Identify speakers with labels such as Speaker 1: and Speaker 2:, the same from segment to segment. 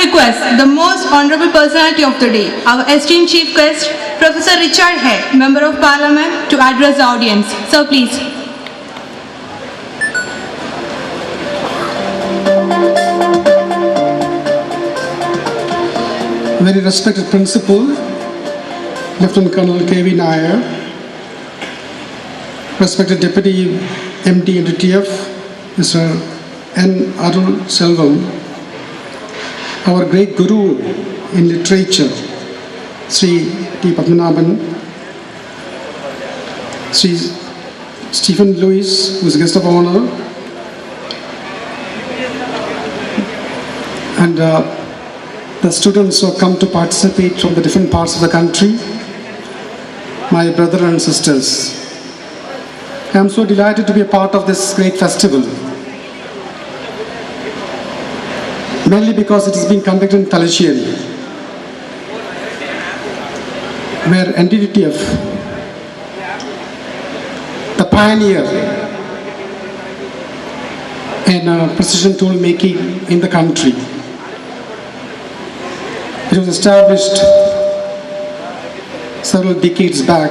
Speaker 1: request the most honorable personality of the day, our esteemed chief guest, Professor Richard Hay, Member of Parliament, to address the audience. Sir, please.
Speaker 2: Very respected Principal, Lieutenant Colonel K.V. Nair, respected Deputy MD NDTF, Mr. N. Arul Selvam, our great guru in literature, Sri T. Padmanabhan, Sri Stephen Lewis, who is a guest of honor, and the students who have come to participate from the different parts of the country, my brothers and sisters. I am so delighted to be a part of this great festival, mainly because it is being conducted in Talasheri, where NDTF, the pioneer in precision tool making in the country. It was established several decades back,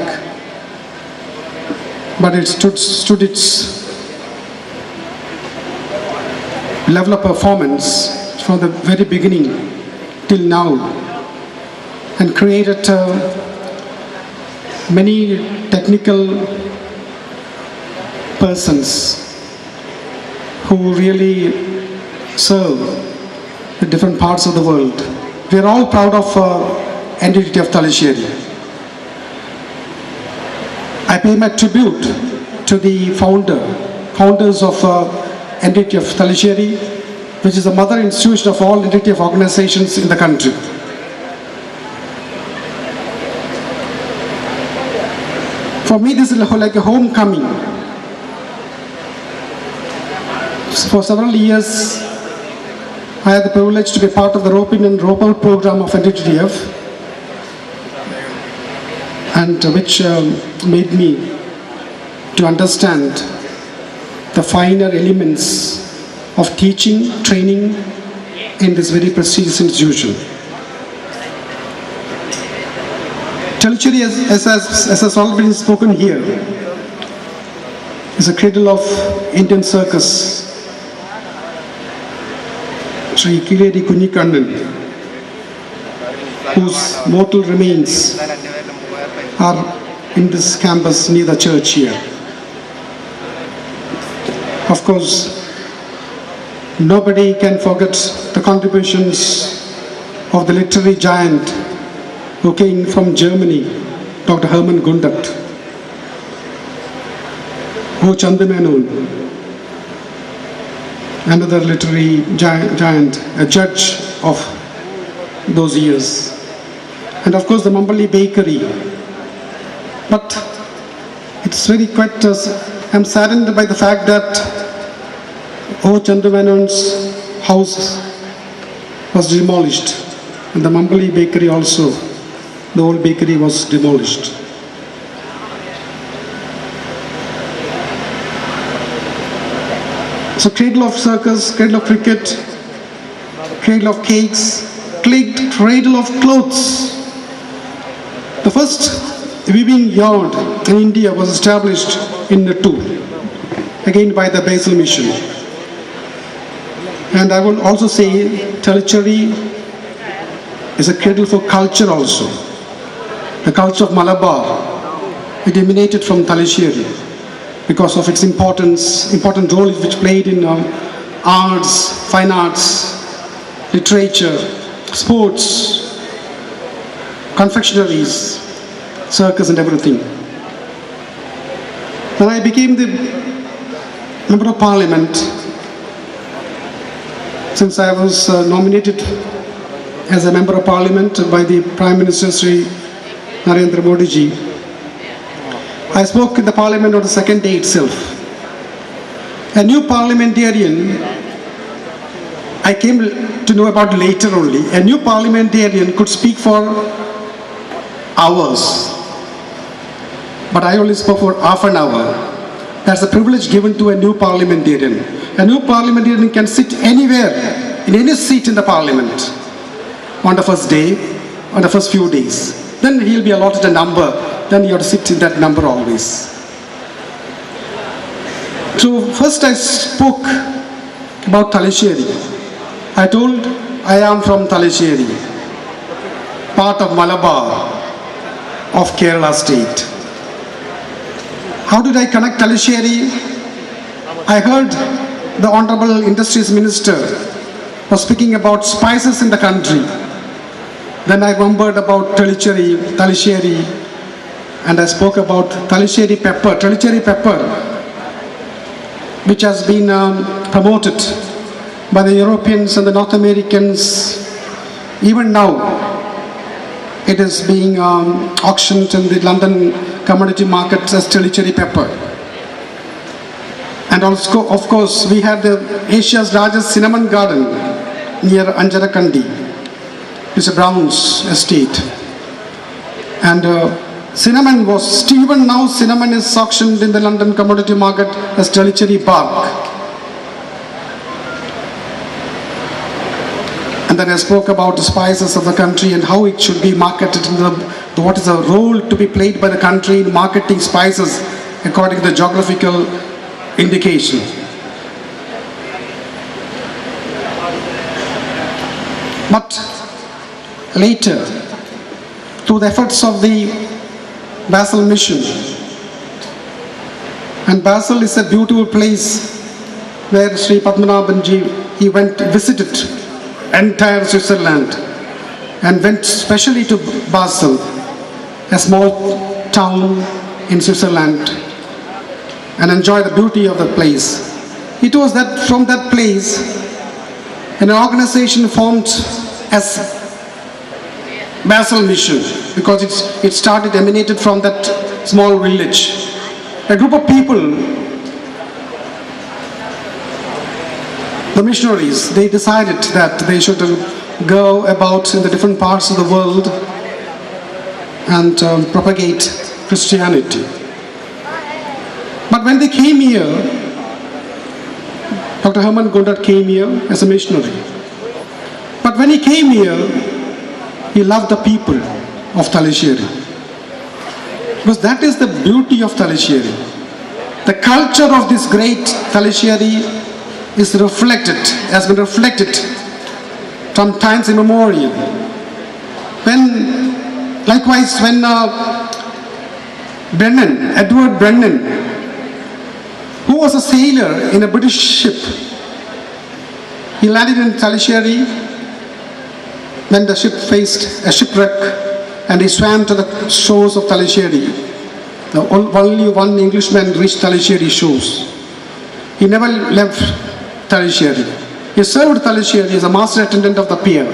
Speaker 2: but it stood its level of performance from the very beginning till now, and created many technical persons who really serve the different parts of the world. We are all proud of NDT of Talasheri. I pay my tribute to the founders of NDT of Talasheri, which is the mother institution of all NDT of organizations in the country. For me, this is like a homecoming. For several years, I had the privilege to be part of the Rope-In and Rope-Out program of NDTF, and which made me to understand the finer elements of teaching, training in this very prestigious institution. Talasheri, as has already been spoken here, is a cradle of Indian circus. Sri Kiledi Kunyikannan, whose mortal remains are in this campus near the church here. Of course, nobody can forget the contributions of the literary giant who came from Germany, Dr. Hermann Gundert, O. Chandamenon, another literary giant, a judge of those years. And of course the Mumballi Bakery. But it's very quite, I'm saddened by the fact that O. Chandamanon's house was demolished. And the Mumballi Bakery also, the old bakery was demolished. So cradle of circus, cradle of cricket, cradle of cakes, cradle of clothes. The first weaving yard in India was established in Nattu, again by the Basil Mission. And I will also say Talasheri is a cradle for culture also. The culture of Malabar, it emanated from Talasheri, because of its important role which played in arts, fine arts, literature, sports, confectionaries, circus and everything. When I became the Member of Parliament, since I was nominated as a Member of Parliament by the Prime Minister Sri Narendra Modi ji, I spoke in the Parliament on the second day itself. A new parliamentarian, I came to know about later only, a new parliamentarian could speak for hours, but I only spoke for half an hour. That's a privilege given to a new parliamentarian. A new parliamentarian can sit anywhere, in any seat in the parliament. on the first day, on the first few days. Then he'll be allotted a number, then you have to sit in that number always. So first I spoke about Talisheri. I told I am from Talisheri, part of Malabar of Kerala state. How did I connect Talisheri? I heard the Honorable Industries Minister was speaking about spices in the country. Then I remembered about Talisheri, and I spoke about Talisheri pepper, which has been promoted by the Europeans and the North Americans. Even now, it is being auctioned in the London commodity market as Talisheri pepper. And also, of course, we have Asia's largest cinnamon garden near Anjarakandi. It's a Brown's estate. And cinnamon even now cinnamon is auctioned in the London commodity market as Talisheri bark. And then I spoke about the spices of the country and how it should be marketed, what is the role to be played by the country in marketing spices according to the geographical indication. But later, through the efforts of the Basel mission, and Basel is a beautiful place where Sri Padmanabhanji, he visited entire Switzerland and went specially to Basel, a small town in Switzerland, and enjoyed the beauty of the place. It was that from that place an organization formed as Basel Mission, because it emanated from that small village. A group of people, the missionaries, they decided that they should go about in the different parts of the world and propagate Christianity. But when they came here, Dr. Herman Gundert came here as a missionary. But when he came here, he loved the people of Talisheri. Because that is the beauty of Talisheri. The culture of this great Talisheri has been reflected from times immemorial. Likewise, when Edward Brennan, who was a sailor in a British ship, he landed in Talisheri when the ship faced a shipwreck, and he swam to the shores of Talisheri. Only one Englishman reached Talisheri shores. He never left Talisheri. He served Talisheri as a master attendant of the pier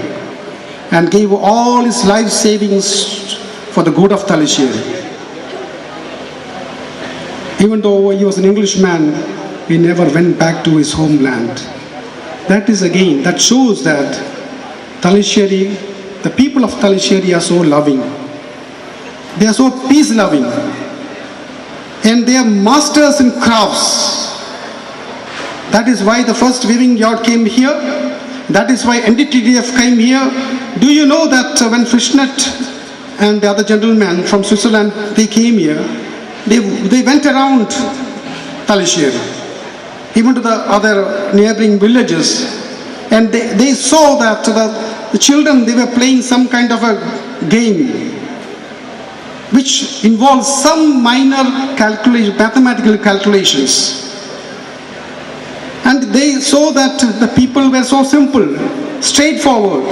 Speaker 2: and gave all his life savings for the good of Talisheri. Even though he was an Englishman, he never went back to his homeland. That shows that Talisheri, the people of Talisheri are so loving. They are so peace-loving. And they are masters in crafts. That is why the first weaving yard came here. That is why NDTDF came here. Do you know that when Frischnet and the other gentlemen from Switzerland, they came here, they went around Talisheri, even to the other neighboring villages, and they saw that the children, they were playing some kind of a game which involves some minor mathematical calculations. And they saw that the people were so simple, straightforward.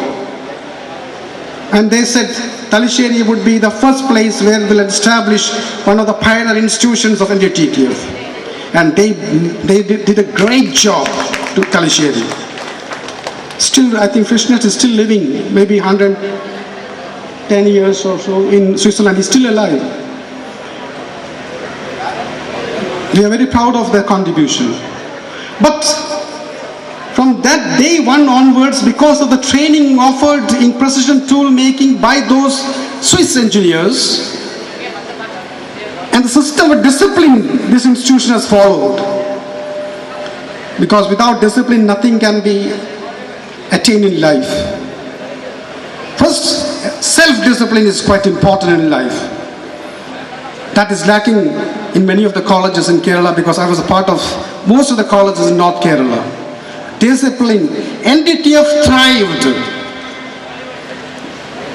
Speaker 2: And they said Talisheri would be the first place where we'll establish one of the pioneer institutions of NDTTF. And they did a great job to Talisheri. Still, I think Frischnet is still living, maybe 110 years or so in Switzerland. He's still alive. We are very proud of their contribution. But from that day one onwards, because of the training offered in precision tool making by those Swiss engineers, and the system of discipline this institution has followed, because without discipline nothing can be attained in life. self-discipline is quite important in life. That is lacking in many of the colleges in Kerala, because I was a part of most of the colleges in North Kerala. Discipline, NDTF thrived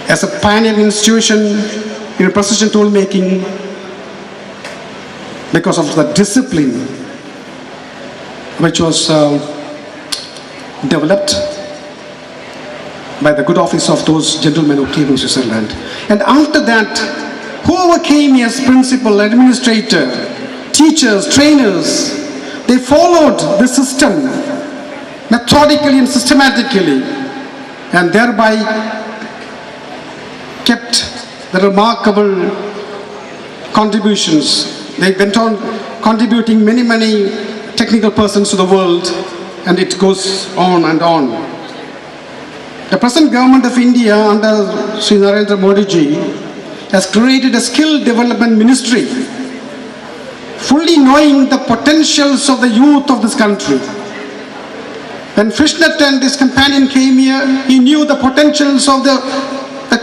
Speaker 2: as a pioneering institution in precision tool making because of the discipline which was developed by the good office of those gentlemen who came from Switzerland. And after that, whoever came as principal, administrator, teachers, trainers, they followed the system methodically and systematically, and thereby kept the remarkable contributions. They went on contributing many technical persons to the world, and it goes on and on. The present government of India under Sri Narendra Modi ji has created a skill development ministry, fully knowing the potentials of the youth of this country. When Fishnet and his companion came here, he knew the potentials of the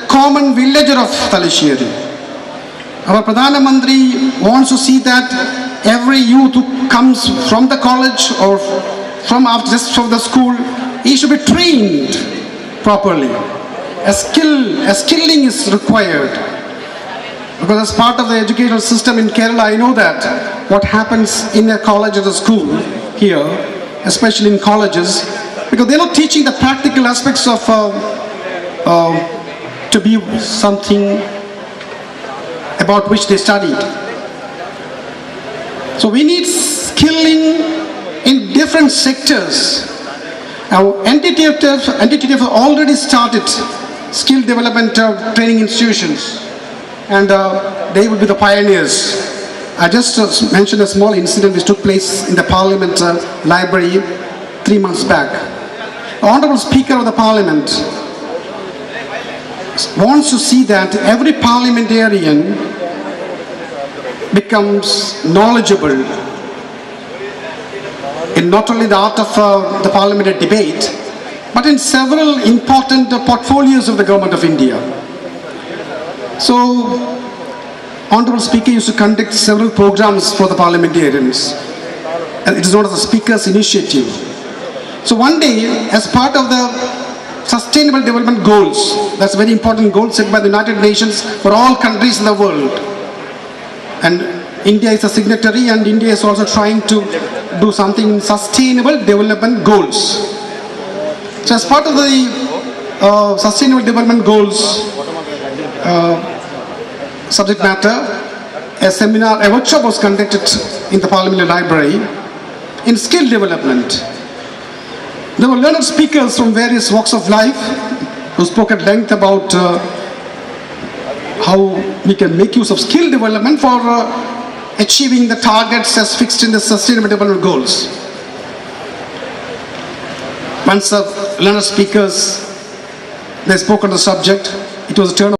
Speaker 2: common villager of Talisheri. Our Pradhana Mantri wants to see that every youth who comes from the college or just from the school, he should be trained properly. A skilling is required. Because as part of the educational system in Kerala, I know that what happens in a college or a school here, especially in colleges, because they're not teaching the practical aspects of to be something about which they studied. So we need skilling in different sectors. Now, NDTF already started skill development training institutions, and they will be the pioneers. I just mentioned a small incident which took place in the Parliament library 3 months back. The Honorable Speaker of the Parliament wants to see that every parliamentarian becomes knowledgeable in not only the art of the parliamentary debate, but in several important portfolios of the government of India. So, Honorable Speaker used to conduct several programs for the parliamentarians, and it is not as a speaker's initiative. So one day, as part of the Sustainable Development Goals, that's a very important goal set by the United Nations for all countries in the world, and India is a signatory, and India is also trying to do something in Sustainable Development Goals. So as part of the Sustainable Development Goals subject matter, a workshop was conducted in the Parliamentary Library in skill development. There were learned speakers from various walks of life who spoke at length about how we can make use of skill development for achieving the targets as fixed in the Sustainable Development Goals. Once the learned speakers, they spoke on the subject, it was a turn of